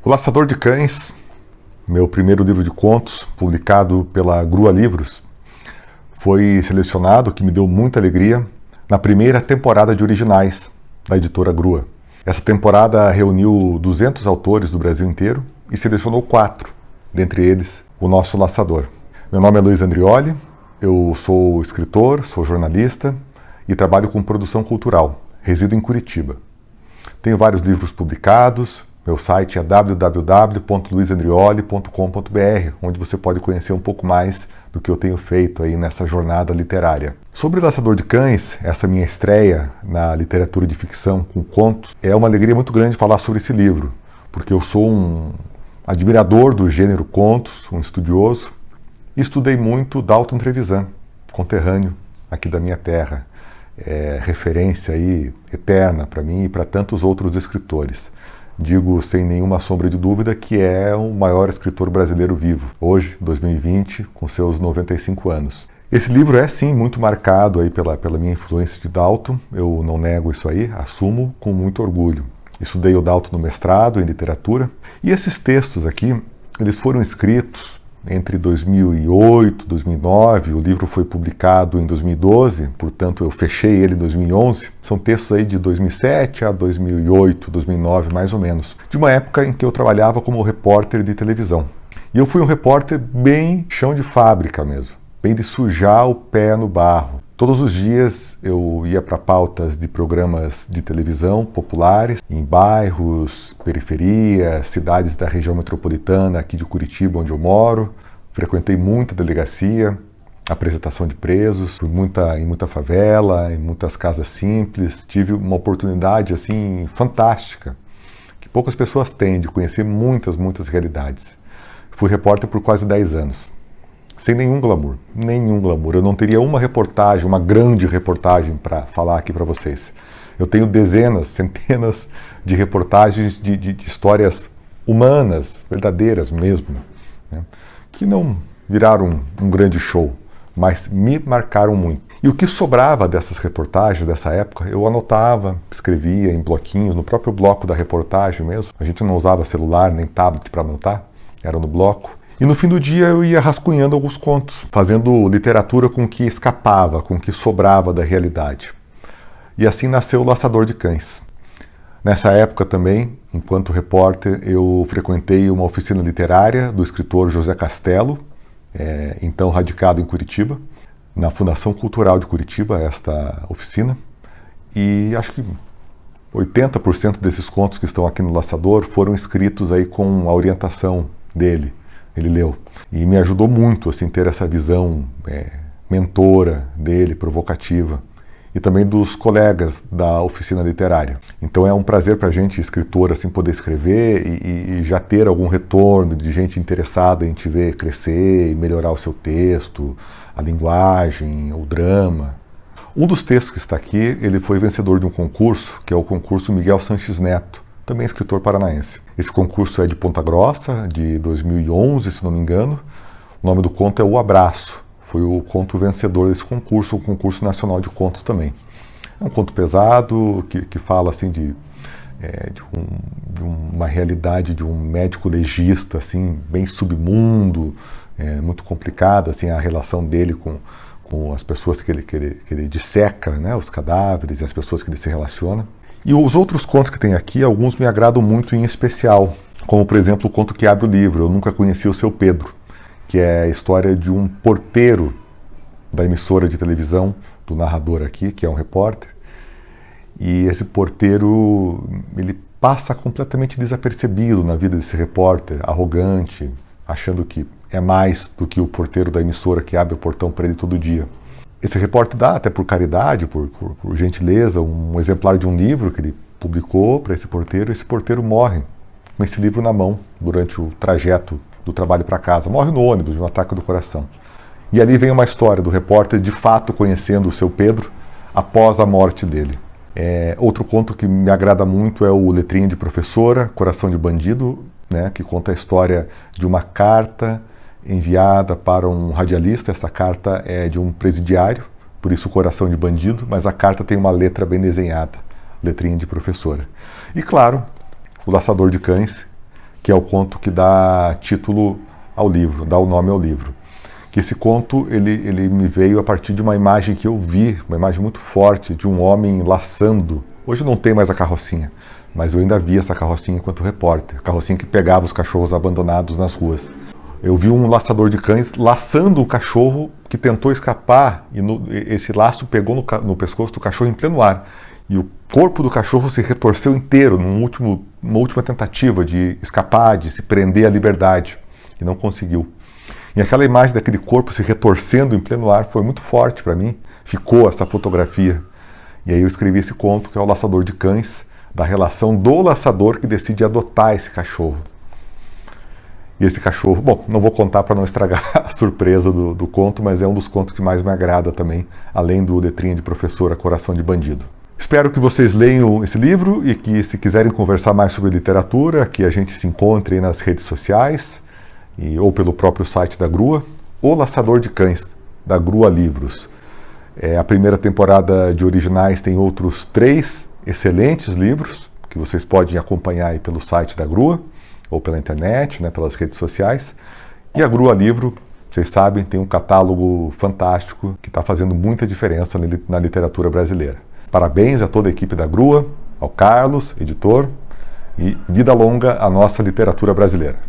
O Laçador de Cães, meu primeiro livro de contos, publicado pela Grua Livros, foi selecionado, o que me deu muita alegria, na primeira temporada de originais da editora Grua. Essa temporada reuniu 200 autores do Brasil inteiro e selecionou 4, dentre eles o nosso Laçador. Meu nome é Luiz Andrioli, eu sou escritor, sou jornalista e trabalho com produção cultural. Resido em Curitiba. Tenho vários livros publicados. Meu site é www.luizandrioli.com.br, onde você pode conhecer um pouco mais do que eu tenho feito aí nessa jornada literária. Sobre Laçador de Cães, essa minha estreia na literatura de ficção com contos, é uma alegria muito grande falar sobre esse livro, porque eu sou um admirador do gênero contos, um estudioso, e estudei muito Dalton Trevisan, conterrâneo aqui da minha terra. É referência aí eterna para mim e para tantos outros escritores. Digo sem nenhuma sombra de dúvida que é o maior escritor brasileiro vivo, hoje, 2020, com seus 95 anos. Esse livro é sim muito marcado aí pela minha influência de Dalton, eu não nego isso aí, assumo com muito orgulho. Estudei o Dalton no mestrado em literatura e esses textos aqui, eles foram escritos entre 2008 e 2009, o livro foi publicado em 2012, portanto eu fechei ele em 2011. São textos aí de 2007 a 2008, 2009 mais ou menos, de uma época em que eu trabalhava como repórter de televisão. E eu fui um repórter bem chão de fábrica mesmo, bem de sujar o pé no barro. Todos os dias eu ia para pautas de programas de televisão populares, em bairros, periferias, cidades da região metropolitana aqui de Curitiba, onde eu moro. Frequentei muita delegacia, apresentação de presos, fui em muita favela, em muitas casas simples. Tive uma oportunidade assim fantástica, que poucas pessoas têm, de conhecer muitas realidades. Fui repórter por quase 10 anos. Sem nenhum glamour. Eu não teria uma reportagem, uma grande reportagem para falar aqui para vocês. Eu tenho dezenas, centenas de reportagens de histórias humanas, verdadeiras mesmo, né? Que não viraram um grande show, mas me marcaram muito. E o que sobrava dessas reportagens dessa época, eu anotava, escrevia em bloquinhos, no próprio bloco da reportagem mesmo. A gente não usava celular nem tablet para anotar, era no bloco. E no fim do dia eu ia rascunhando alguns contos, fazendo literatura com o que escapava, com o que sobrava da realidade. E assim nasceu o Laçador de Cães. Nessa época também, enquanto repórter, eu frequentei uma oficina literária do escritor José Castelo, então radicado em Curitiba, na Fundação Cultural de Curitiba, esta oficina. E acho que 80% desses contos que estão aqui no Laçador foram escritos aí com a orientação dele. Ele leu. E me ajudou muito assim, ter essa visão mentora dele, provocativa. E também dos colegas da oficina literária. Então é um prazer para a gente, escritor, assim, poder escrever e já ter algum retorno de gente interessada em te ver crescer e melhorar o seu texto, a linguagem, o drama. Um dos textos que está aqui, ele foi vencedor de um concurso, que é o concurso Miguel Sanches Neto, também escritor paranaense. Esse concurso é de Ponta Grossa, de 2011, se não me engano. O nome do conto é O Abraço. Foi o conto vencedor desse concurso, o concurso nacional de contos também. É um conto pesado, que fala assim de uma realidade de um médico legista, assim, bem submundo, muito complicada, assim, a relação dele com as pessoas que ele disseca, né, os cadáveres e as pessoas que ele se relaciona. E os outros contos que tem aqui, alguns me agradam muito em especial, como por exemplo o conto que abre o livro, Eu Nunca Conheci o Seu Pedro, que é a história de um porteiro da emissora de televisão, do narrador aqui, que é um repórter, e esse porteiro, ele passa completamente desapercebido na vida desse repórter, arrogante, achando que é mais do que o porteiro da emissora que abre o portão para ele todo dia. Esse repórter dá, até por caridade, por gentileza, um exemplar de um livro que ele publicou para esse porteiro. Esse porteiro morre com esse livro na mão durante o trajeto do trabalho para casa. Morre no ônibus, de um ataque do coração. E ali vem uma história do repórter de fato conhecendo o seu Pedro após a morte dele. Outro conto que me agrada muito é o Letrinha de Professora, Coração de Bandido, né, que conta a história de uma carta enviada para um radialista. Essa carta é de um presidiário, por isso Coração de Bandido, mas a carta tem uma letra bem desenhada, Letrinha de Professora. E claro, O Laçador de Cães, que é o conto que dá título ao livro, dá o nome ao livro. Que esse conto ele me veio a partir de uma imagem que eu vi, uma imagem muito forte de um homem laçando. Hoje não tem mais a carrocinha, mas eu ainda vi essa carrocinha enquanto repórter, a carrocinha que pegava os cachorros abandonados nas ruas. Eu vi um laçador de cães laçando o cachorro que tentou escapar e esse laço pegou no pescoço do cachorro em pleno ar. E o corpo do cachorro se retorceu inteiro numa última tentativa de escapar, de se prender à liberdade, e não conseguiu. E aquela imagem daquele corpo se retorcendo em pleno ar foi muito forte para mim, ficou essa fotografia. E aí eu escrevi esse conto, que é o Laçador de Cães, da relação do laçador que decide adotar esse cachorro. E esse cachorro, bom, não vou contar para não estragar a surpresa do conto, mas é um dos contos que mais me agrada também, além do Letrinha de Professora, Coração de Bandido. Espero que vocês leiam esse livro e que, se quiserem conversar mais sobre literatura, que a gente se encontre aí nas redes sociais, ou pelo próprio site da Grua, O Laçador de Cães, da Grua Livros. A primeira temporada de originais tem outros 3 excelentes livros, que vocês podem acompanhar aí pelo site da Grua, ou pela internet, né, pelas redes sociais. E a Grua Livro, vocês sabem, tem um catálogo fantástico que está fazendo muita diferença na literatura brasileira. Parabéns a toda a equipe da Grua, ao Carlos, editor, e vida longa à nossa literatura brasileira.